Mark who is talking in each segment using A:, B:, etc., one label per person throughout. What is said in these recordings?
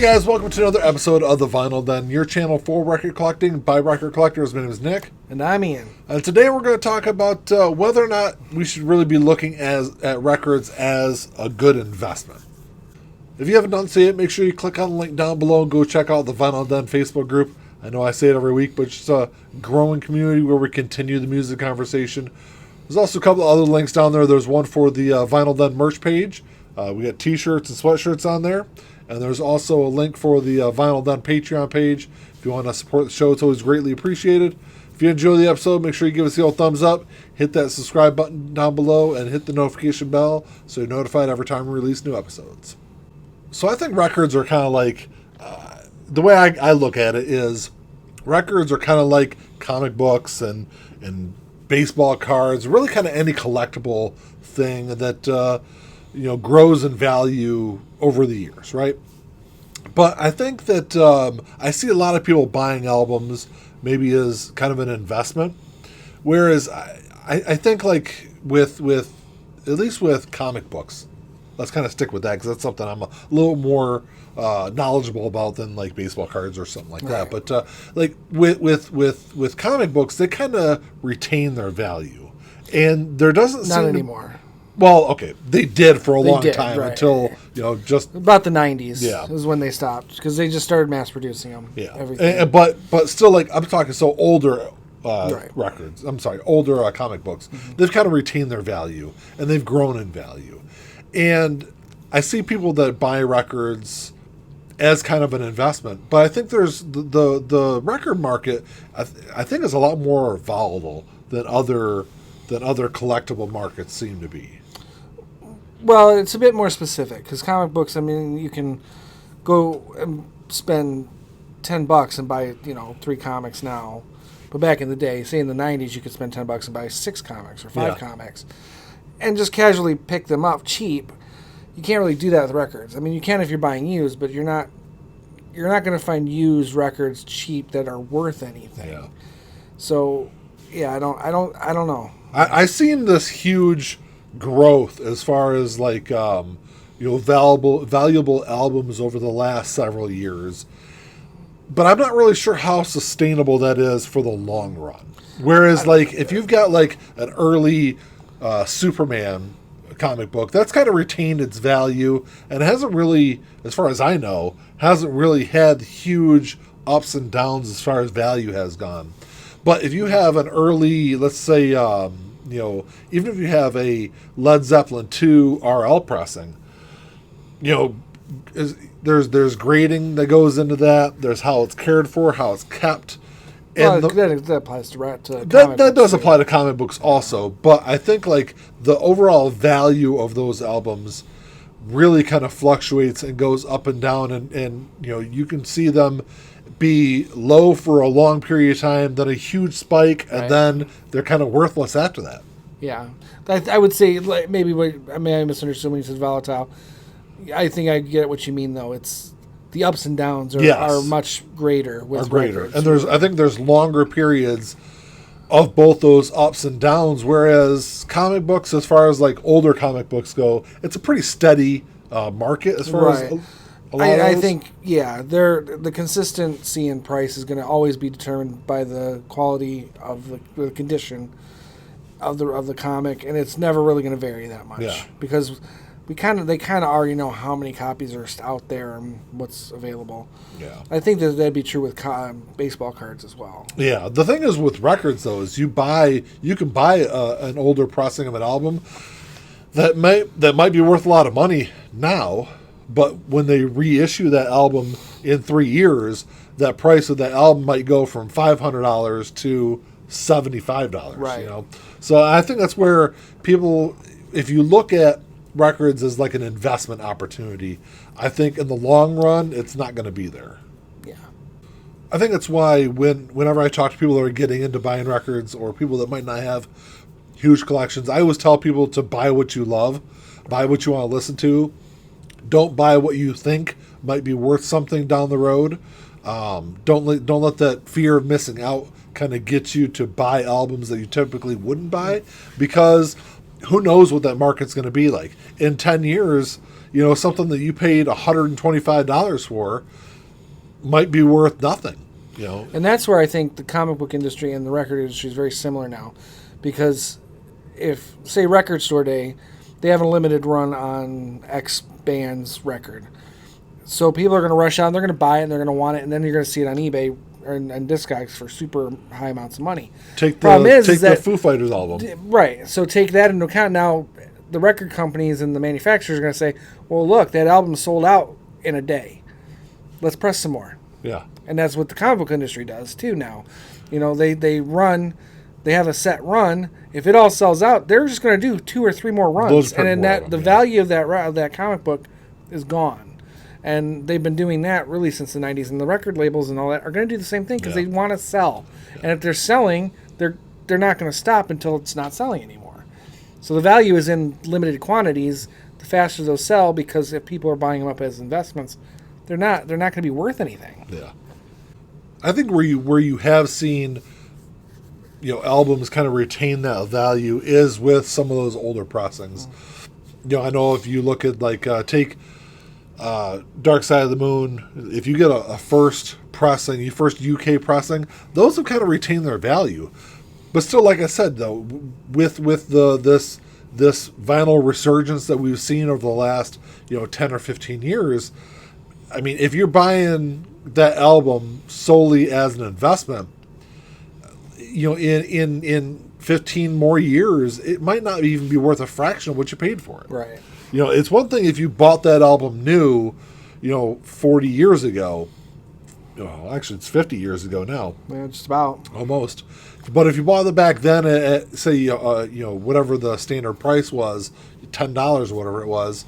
A: Hey guys, welcome to another episode of The Vinyl Den, your channel for record collecting by record collectors. My name is Nick.
B: And I'm Ian.
A: And today we're going to talk about whether or not we should really be looking at records as a good investment. If you haven't done so yet, make sure you click on the link down below and go check out the Vinyl Den Facebook group. I know I say it every week, but it's a growing community where we continue the music conversation. There's also a couple of other links down there. There's one for the Vinyl Den merch page. We got t-shirts and sweatshirts on there. And there's also a link for the Vinyl Den Patreon page. If you want to support the show, it's always greatly appreciated. If you enjoy the episode, make sure you give us the old thumbs up, hit that subscribe button down below, and hit the notification bell so you're notified every time we release new episodes. So I think records are kind of like, the way I look at it is, records are kind of like comic books and baseball cards, really kind of any collectible thing that grows in value over the years, right? But I think that I see a lot of people buying albums maybe as kind of an investment, whereas I think like with at least with comic books, let's kind of stick with that because that's something I'm a little more knowledgeable about than like baseball cards or something like that. But like with comic books, they kind of retain their value, and there doesn't
B: not anymore.
A: Well, okay, they did for a long time until just
B: about the 90s.
A: Yeah,
B: is when they stopped because they just started mass producing them.
A: Yeah, everything. But still, like I'm talking, so older records. I'm sorry, older comic books. Mm-hmm. They've kind of retained their value and they've grown in value. And I see people that buy records as kind of an investment, but I think there's the record market. I think is a lot more volatile than other collectible markets seem to be.
B: Well, it's a bit more specific because comic books, I mean, you can go and spend $10 and buy, 3 comics now. But back in the day, say in the 90s, you could spend $10 and buy 6 comics or 5 comics and just casually pick them up cheap. You can't really do that with records. I mean, you can if you're buying used, but you're not going to find used records cheap that are worth anything. Yeah. So, yeah, I don't know.
A: I've seen this huge growth as far as like valuable albums over the last several years, but I'm not really sure how sustainable that is for the long run. Whereas like if you've got like an early Superman comic book, that's kind of retained its value and hasn't really, as far as I know, hasn't really had huge ups and downs as far as value has gone. But if you have an early, let's say, even if you have a Led Zeppelin 2 RL pressing, there's grading that goes into that. There's how it's cared for, how it's kept. And
B: that applies to comic
A: that does apply to comic books also. But I think like the overall value of those albums really kind of fluctuates and goes up and down, and you can see them be low for a long period of time, then a huge spike, and then they're kind of worthless after that.
B: Yeah, I would say like, maybe I misunderstood when you said volatile. I think I get what you mean though. It's the ups and downs are much greater with records.
A: And I think there's longer periods of both those ups and downs, whereas comic books, as far as like older comic books go, it's a pretty steady market as far as.
B: I think, the consistency in price is going to always be determined by the quality of the condition of the comic, and it's never really going to vary that much because they kind of already know how many copies are out there and what's available. Yeah, I think that'd be true with baseball cards as well. Yeah,
A: the thing is with records though is you can buy an older pressing of an album that might be worth a lot of money now. But when they reissue that album in 3 years, that price of that album might go from $500 to $75.
B: Right.
A: So I think that's where people, if you look at records as like an investment opportunity, I think in the long run it's not going to be there.
B: Yeah.
A: I think that's why whenever I talk to people that are getting into buying records or people that might not have huge collections, I always tell people to buy what you love, buy what you want to listen to. Don't buy what you think might be worth something down the road. Don't let that fear of missing out kind of get you to buy albums that you typically wouldn't buy, because who knows what that market's going to be like in 10 years? Something that you paid $125 for might be worth nothing.
B: And that's where I think the comic book industry and the record industry is very similar now, because if, say, Record Store Day, they have a limited run on X band's record. So people are going to rush out, and they're going to buy it, and they're going to want it, and then you're going to see it on eBay or on Discogs for super high amounts of money.
A: Take the Foo Fighters album.
B: Right. So take that into account. Now, the record companies and the manufacturers are going to say, well, look, that album sold out in a day. Let's press some more.
A: Yeah.
B: And that's what the comic book industry does, too, now. They have a set run. If it all sells out, they're just going to do 2 or 3 more runs. And then the value of that comic book is gone. And they've been doing that really since the 90s. And the record labels and all that are going to do the same thing because they want to sell. Yeah. And if they're selling, they're not going to stop until it's not selling anymore. So the value is in limited quantities. The faster they'll sell, because if people are buying them up as investments, they're not going to be worth anything.
A: Yeah. I think where you have seen albums kind of retain that value is with some of those older pressings. I know if you look at take Dark Side of the Moon, if you get a first pressing, first UK pressing, those have kind of retained their value. But still, like I said, though, with this vinyl resurgence that we've seen over the last 10 or 15 years, I mean, if you're buying that album solely as an investment, in 15 more years, it might not even be worth a fraction of what you paid for it.
B: Right.
A: It's one thing if you bought that album new, 40 years ago. Actually, it's 50 years ago now.
B: Yeah, just about.
A: Almost. But if you bought it back then at say, whatever the standard price was, $10 or whatever it was,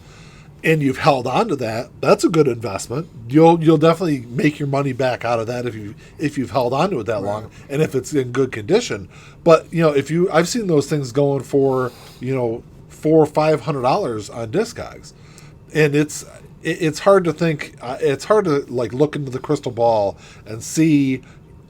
A: and you've held on to that, that's a good investment. You'll definitely make your money back out of that if you've held on to it that long, and if it's in good condition. But I've seen those things going for $400 or $500 on Discogs, and it's hard to think. It's hard to look into the crystal ball and see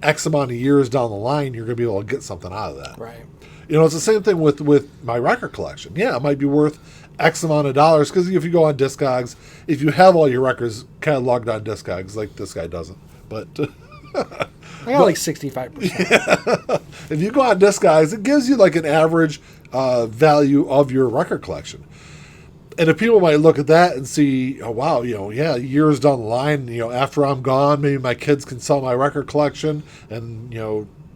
A: X amount of years down the line you're going to be able to get something out of that.
B: Right.
A: It's the same thing with my record collection. Yeah, it might be worth X amount of dollars, because if you go on Discogs, if you have all your records cataloged on Discogs, like this guy doesn't, but
B: I got 65%.
A: Yeah. If you go on Discogs, it gives you an average value of your record collection. And if people might look at that and see, oh wow, years down the line, after I'm gone, maybe my kids can sell my record collection and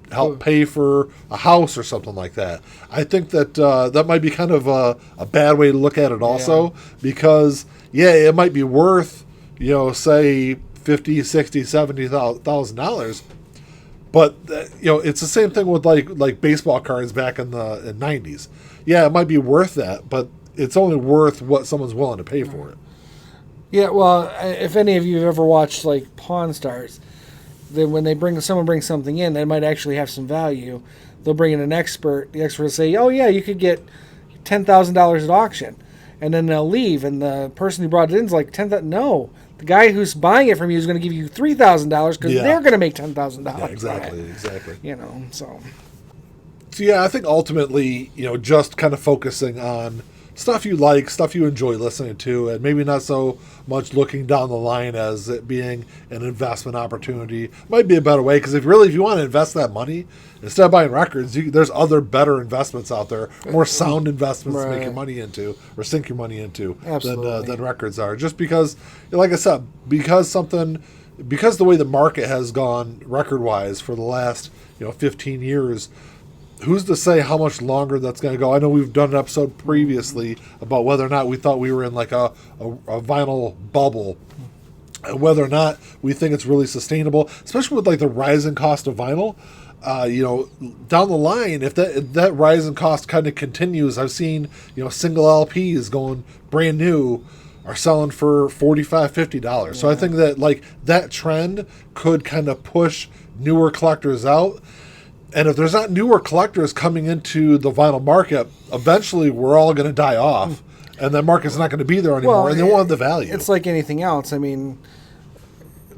A: help pay for a house or something like that. I think that that might be kind of a bad way to look at it also, because it might be worth say $50,000, $60,000, $70,000, but it's the same thing with like baseball cards back in the 90s. It might be worth that, but it's only worth what someone's willing to pay for it.
B: Yeah, well, if any of you have ever watched Pawn Stars, then when someone brings something in that might actually have some value, they'll bring in an expert. The expert will say, "Oh yeah, you could get $10,000 at auction," and then they'll leave, and the person who brought it in is like $10,000. No, the guy who's buying it from you is going to give you $3,000 because they're going to make $10,000.
A: Yeah, exactly.
B: So
A: yeah, I think ultimately, just kind of focusing on stuff you like, stuff you enjoy listening to, and maybe not so much looking down the line as it being an investment opportunity might be a better way. Because if you want to invest that money, instead of buying records, there's other better investments out there, more sound investments to make your money into or sink your money into than records are. Just because, like I said, because the way the market has gone record-wise for the last 15 years, who's to say how much longer that's going to go? I know we've done an episode previously about whether or not we thought we were in a vinyl bubble, and whether or not we think it's really sustainable, especially with the rising cost of vinyl. Down the line, if that rising cost kind of continues, I've seen single LPs going brand new are selling for $45, $50. Yeah. So I think that that trend could kind of push newer collectors out. And if there's not newer collectors coming into the vinyl market, eventually we're all going to die off, and that market's not going to be there anymore, and they won't have the value.
B: It's like anything else. I mean,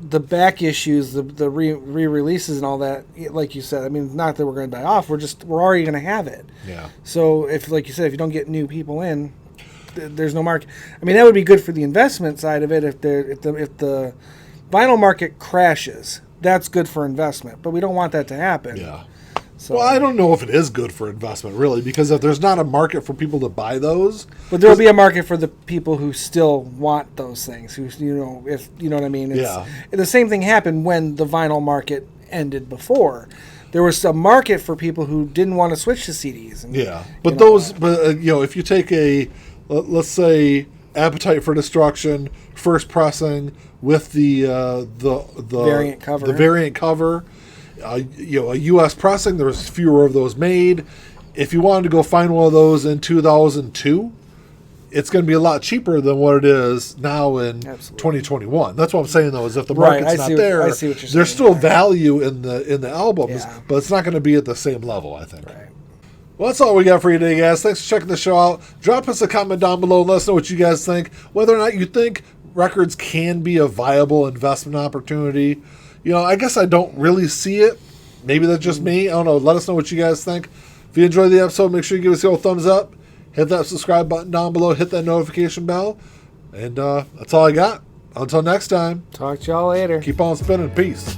B: the back issues, the re-releases and all that, like you said, I mean, not that we're going to die off. We're already going to have it.
A: Yeah.
B: So if, like you said, if you don't get new people in, there's no market. I mean, that would be good for the investment side of it. If the vinyl market crashes, that's good for investment. But we don't want that to happen.
A: Yeah.
B: So,
A: well, I don't know if it is good for investment, really, because if there's not a market for people to buy those,
B: but there will be a market for the people who still want those things. Who, if you know what I mean.
A: Yeah.
B: The same thing happened when the vinyl market ended before. There was a market for people who didn't want to switch to CDs. And,
A: yeah, but if you take let's say Appetite for Destruction first pressing with the
B: variant cover.
A: The variant cover. A U.S. pressing, there's fewer of those made. If you wanted to go find one of those in 2002, it's going to be a lot cheaper than what it is now in 2021. That's what I'm saying, though, is if the market's not there,
B: I see what you're saying,
A: there's still value in the albums,
B: Yeah.
A: but it's not going to be at the same level, I think.
B: Right.
A: Well, that's all we got for you today, guys. Thanks for checking the show out. Drop us a comment down below and let us know what you guys think, whether or not you think records can be a viable investment opportunity. I guess I don't really see it. Maybe that's just me. I don't know. Let us know what you guys think. If you enjoyed the episode, make sure you give us a thumbs up. Hit that subscribe button down below. Hit that notification bell. And that's all I got. Until next time.
B: Talk to y'all later.
A: Keep on spinning. Peace.